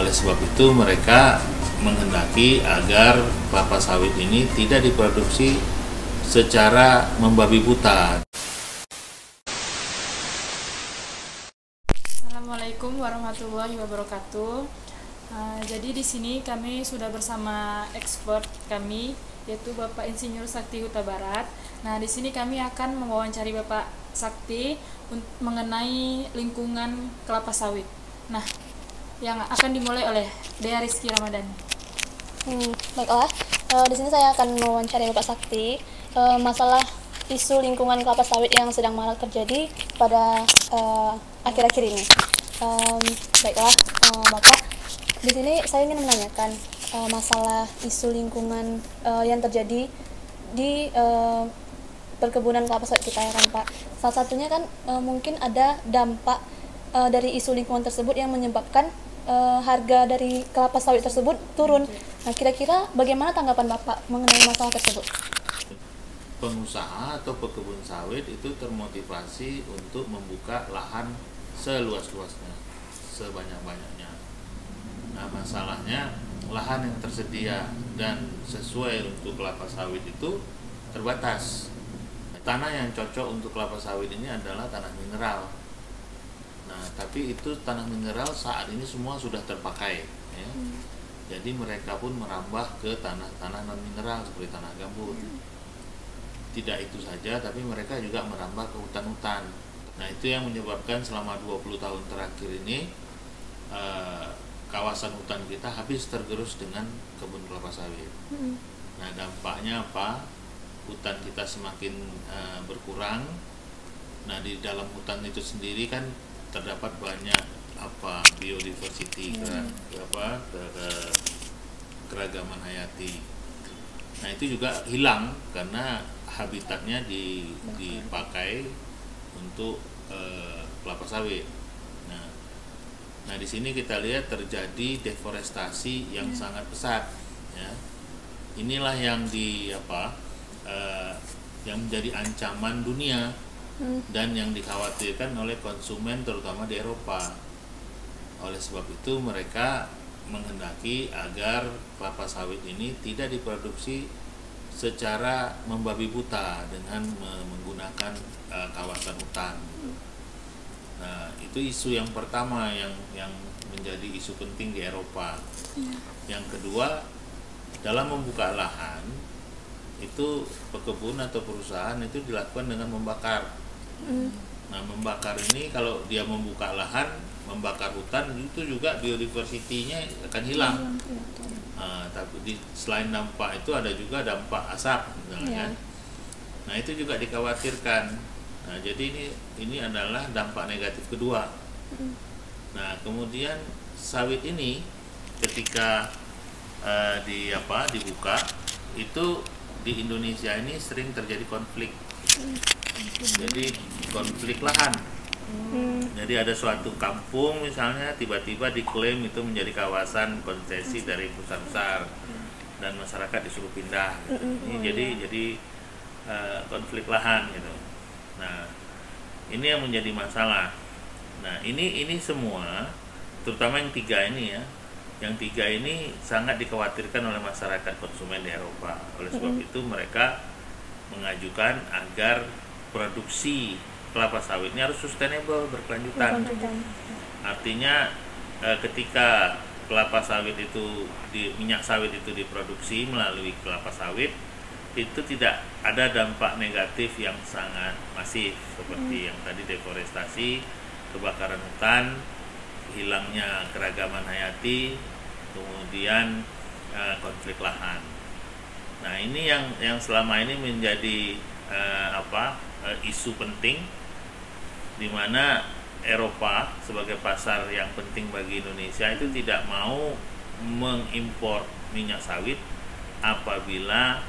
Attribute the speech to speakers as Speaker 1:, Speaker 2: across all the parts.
Speaker 1: Oleh sebab itu mereka menghendaki agar kelapa sawit ini tidak diproduksi secara membabi buta.
Speaker 2: Assalamualaikum warahmatullahi wabarakatuh. Jadi di sini kami sudah bersama expert kami, yaitu Bapak Insinyur Sakti Huta Barat. Nah, di sini kami akan mewawancari Bapak Sakti mengenai lingkungan kelapa sawit. Nah, yang akan dimulai oleh Dea Rizky Ramadhani.
Speaker 3: Baiklah, di sini saya akan mewawancari Bapak Sakti masalah isu lingkungan kelapa sawit yang sedang marak terjadi pada akhir-akhir ini. Baiklah, Bapak, di sini saya ingin menanyakan masalah isu lingkungan yang terjadi di perkebunan kelapa sawit kita, ya kan, Pak? Salah satunya kan mungkin ada dampak dari isu lingkungan tersebut yang menyebabkan harga dari kelapa sawit tersebut turun. Nah, kira-kira bagaimana tanggapan Bapak mengenai masalah tersebut?
Speaker 1: Pengusaha atau pekebun sawit itu termotivasi untuk membuka lahan seluas-luasnya, sebanyak-banyaknya. Nah, masalahnya lahan yang tersedia dan sesuai untuk kelapa sawit itu terbatas. Tanah yang cocok untuk kelapa sawit ini adalah tanah mineral. Nah, tapi itu tanah mineral saat ini semua sudah terpakai, ya. Jadi mereka pun merambah ke tanah-tanah non mineral seperti tanah gambut. Tidak itu saja, tapi mereka juga merambah ke hutan-hutan. Nah, itu yang menyebabkan selama 20 tahun terakhir ini kawasan hutan kita habis tergerus dengan kebun kelapa sawit. Nah, dampaknya apa? Hutan kita semakin berkurang. Nah, di dalam hutan itu sendiri kan terdapat banyak biodiversity, keragaman hayati. Nah, itu juga hilang karena habitatnya dipakai untuk kelapa sawit. Nah, di sini kita lihat terjadi deforestasi yang sangat pesat, ya. Inilah yang yang menjadi ancaman dunia dan yang dikhawatirkan oleh konsumen terutama di Eropa. Oleh sebab itu mereka menghendaki agar kelapa sawit ini tidak diproduksi secara membabi buta dengan menggunakan kawasan hutan. Nah, itu isu yang pertama yang menjadi isu penting di Eropa. Yang kedua, dalam membuka lahan itu pekebun atau perusahaan itu dilakukan dengan membakar. Nah, membakar ini kalau dia membuka lahan, membakar hutan, itu juga biodiversity-nya akan hilang. Tapi selain dampak itu ada juga dampak asap, misalnya. Nah, itu juga dikhawatirkan. Nah, jadi ini adalah dampak negatif kedua. Nah, kemudian sawit ini ketika dibuka itu di Indonesia ini sering terjadi konflik. Jadi konflik lahan. Jadi ada suatu kampung misalnya tiba-tiba diklaim itu menjadi kawasan konsesi dari perusahaan besar dan masyarakat disuruh pindah. Ini jadi konflik lahan gitu. Nah, ini yang menjadi masalah. Nah, ini semua terutama yang tiga ini, ya. Yang tiga ini sangat dikhawatirkan oleh masyarakat konsumen di Eropa. Oleh sebab itu mereka mengajukan agar produksi kelapa sawit ini harus sustainable, berkelanjutan. Artinya ketika kelapa sawit itu minyak sawit itu diproduksi melalui kelapa sawit, itu tidak ada dampak negatif yang sangat masif seperti yang tadi deforestasi, kebakaran hutan, hilangnya keragaman hayati, kemudian konflik lahan. Nah, ini yang selama ini menjadi isu penting, di mana Eropa sebagai pasar yang penting bagi Indonesia itu tidak mau mengimpor minyak sawit apabila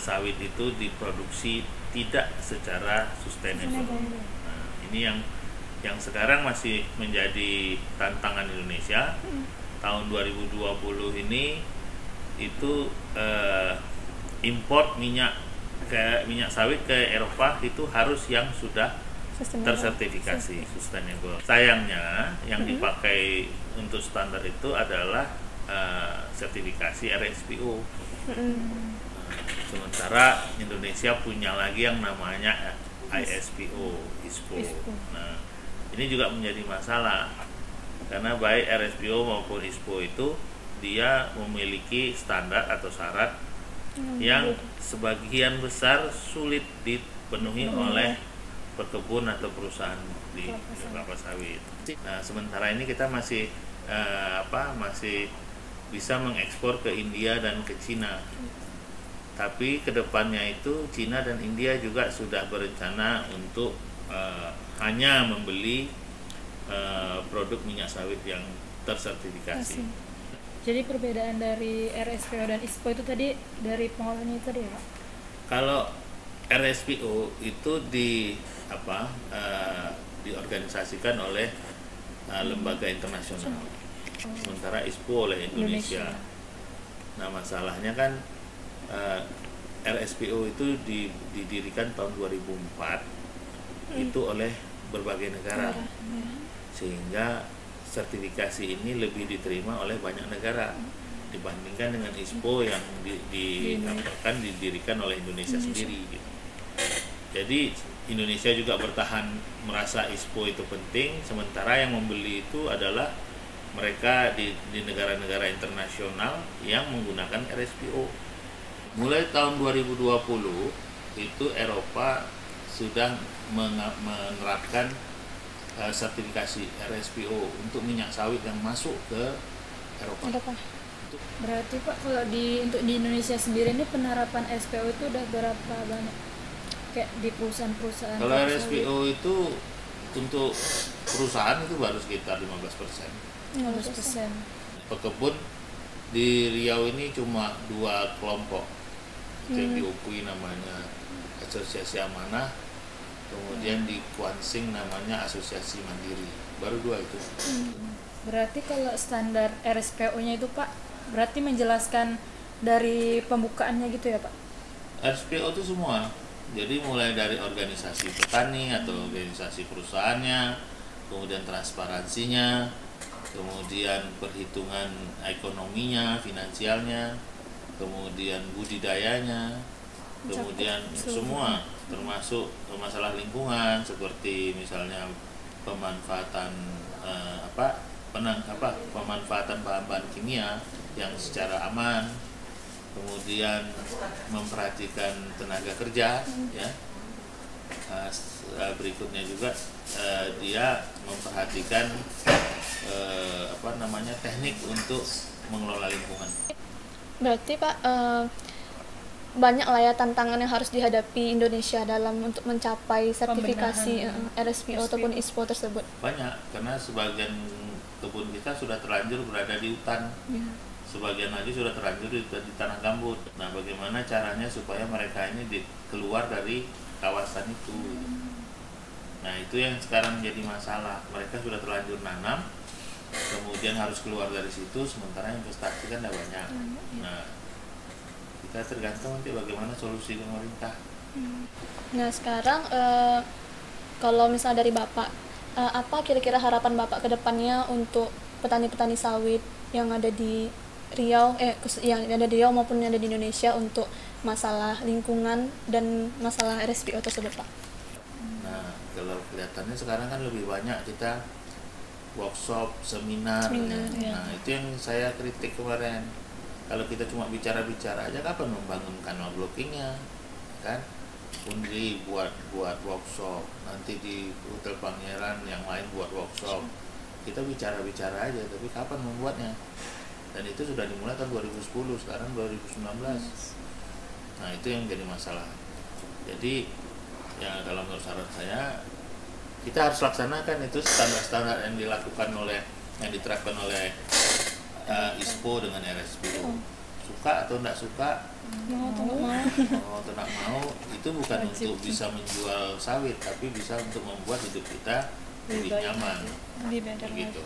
Speaker 1: sawit itu diproduksi tidak secara sustainable. Nah, ini yang sekarang masih menjadi tantangan Indonesia. Tahun 2020 ini itu import minyak sawit ke Eropa itu harus yang sudah tersertifikasi sustainable. Sayangnya yang dipakai untuk standar itu adalah sertifikasi RSPO. Sementara Indonesia punya lagi yang namanya ISPO, ISPO. Nah, ini juga menjadi masalah karena baik RSPO maupun ISPO itu dia memiliki standar atau syarat yang sebagian besar sulit dipenuhi oleh pekebun atau perusahaan di kelapa sawit. Nah, sementara ini kita masih masih bisa mengekspor ke India dan ke Cina. Tapi kedepannya itu Cina dan India juga sudah berencana untuk hanya membeli produk minyak sawit yang tersertifikasi.
Speaker 2: Jadi perbedaan dari RSPO dan ISPO itu tadi dari pengolahannya itu tadi ya Pak?
Speaker 1: Kalau RSPO itu diorganisasikan oleh lembaga internasional, sementara ISPO oleh Indonesia. Nah, masalahnya kan RSPO itu didirikan tahun 2004 itu oleh berbagai negara, sehingga sertifikasi ini lebih diterima oleh banyak negara dibandingkan dengan ISPO yang didirikan oleh Indonesia sendiri gitu. Jadi Indonesia juga bertahan merasa ISPO itu penting, sementara yang membeli itu adalah mereka di negara-negara internasional yang menggunakan RSPO. Mulai tahun 2020 itu Eropa sudah menerapkan sertifikasi RSPO untuk minyak sawit yang masuk ke Eropa.
Speaker 2: Berarti Pak kalau untuk di Indonesia sendiri ini penerapan SPO itu udah berapa banyak? Kayak di perusahaan-perusahaan.
Speaker 1: Kalau RSPO itu untuk perusahaan itu baru sekitar 15%.
Speaker 2: 15%.
Speaker 1: Pekebun di Riau ini cuma 2 kelompok yang diukui namanya Asosiasi Amanah, kemudian di Kuansing namanya Asosiasi Mandiri, baru 2 itu.
Speaker 2: Berarti kalau standar RSPO-nya itu Pak, berarti menjelaskan dari pembukaannya gitu ya Pak?
Speaker 1: RSPO itu semua, jadi mulai dari organisasi petani atau organisasi perusahaannya, kemudian transparansinya, kemudian perhitungan ekonominya, finansialnya, kemudian budidayanya, kemudian semua termasuk masalah lingkungan seperti misalnya pemanfaatan pemanfaatan bahan-bahan kimia yang secara aman, kemudian memperhatikan tenaga kerja, ya. Berikutnya juga dia memperhatikan teknik untuk mengelola lingkungan.
Speaker 3: Berarti Pak, banyak lah ya tantangan yang harus dihadapi Indonesia dalam untuk mencapai sertifikasi RSPO ataupun ISPO tersebut.
Speaker 1: Banyak, karena sebagian kebun kita sudah terlanjur berada di hutan, sebagian lagi sudah terlanjur di tanah gambut. Nah, bagaimana caranya supaya mereka ini keluar dari kawasan itu? Nah, itu yang sekarang menjadi masalah. Mereka sudah terlanjur nanam, kemudian harus keluar dari situ, sementara investasi kan tidak banyak. Nah, kita tergantung nanti bagaimana solusi pemerintah.
Speaker 3: Nah, sekarang kalau misalnya dari Bapak, apa kira-kira harapan Bapak ke depannya untuk petani-petani sawit yang ada di Riau, yang ada di Riau maupun yang ada di Indonesia untuk masalah lingkungan dan masalah RSPO tersebut, Pak?
Speaker 1: Nah, kalau kelihatannya sekarang kan lebih banyak kita workshop, seminar ya. Nah, itu yang saya kritik kemarin. Kalau kita cuma bicara-bicara aja, kapan membangun kanal blockingnya, kan? Undri buat workshop, nanti di Hotel Pangeran yang lain buat workshop. Kita bicara-bicara aja, tapi kapan membuatnya? Dan itu sudah dimulai tahun 2010, sekarang 2019. Nah, itu yang jadi masalah. Jadi, ya kalau menurut saran saya, kita harus laksanakan itu standar-standar yang diterapkan oleh ISPO dengan RSPO. Suka atau tidak suka, mau atau tidak mau, itu bukan untuk bisa menjual sawit, tapi bisa untuk membuat hidup kita lebih nyaman. Begitu.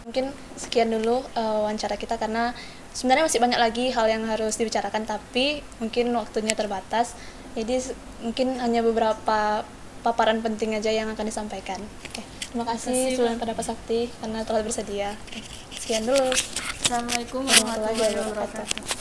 Speaker 3: Mungkin sekian dulu wawancara kita, karena sebenarnya masih banyak lagi hal yang harus dibicarakan, tapi mungkin waktunya terbatas. Jadi mungkin hanya beberapa paparan penting aja yang akan disampaikan. Oke. Terima kasih
Speaker 2: kasih,
Speaker 3: sebelumnya pada Pak Sakti karena telah bersedia. Sekian dulu.
Speaker 2: Assalamualaikum warahmatullahi wabarakatuh.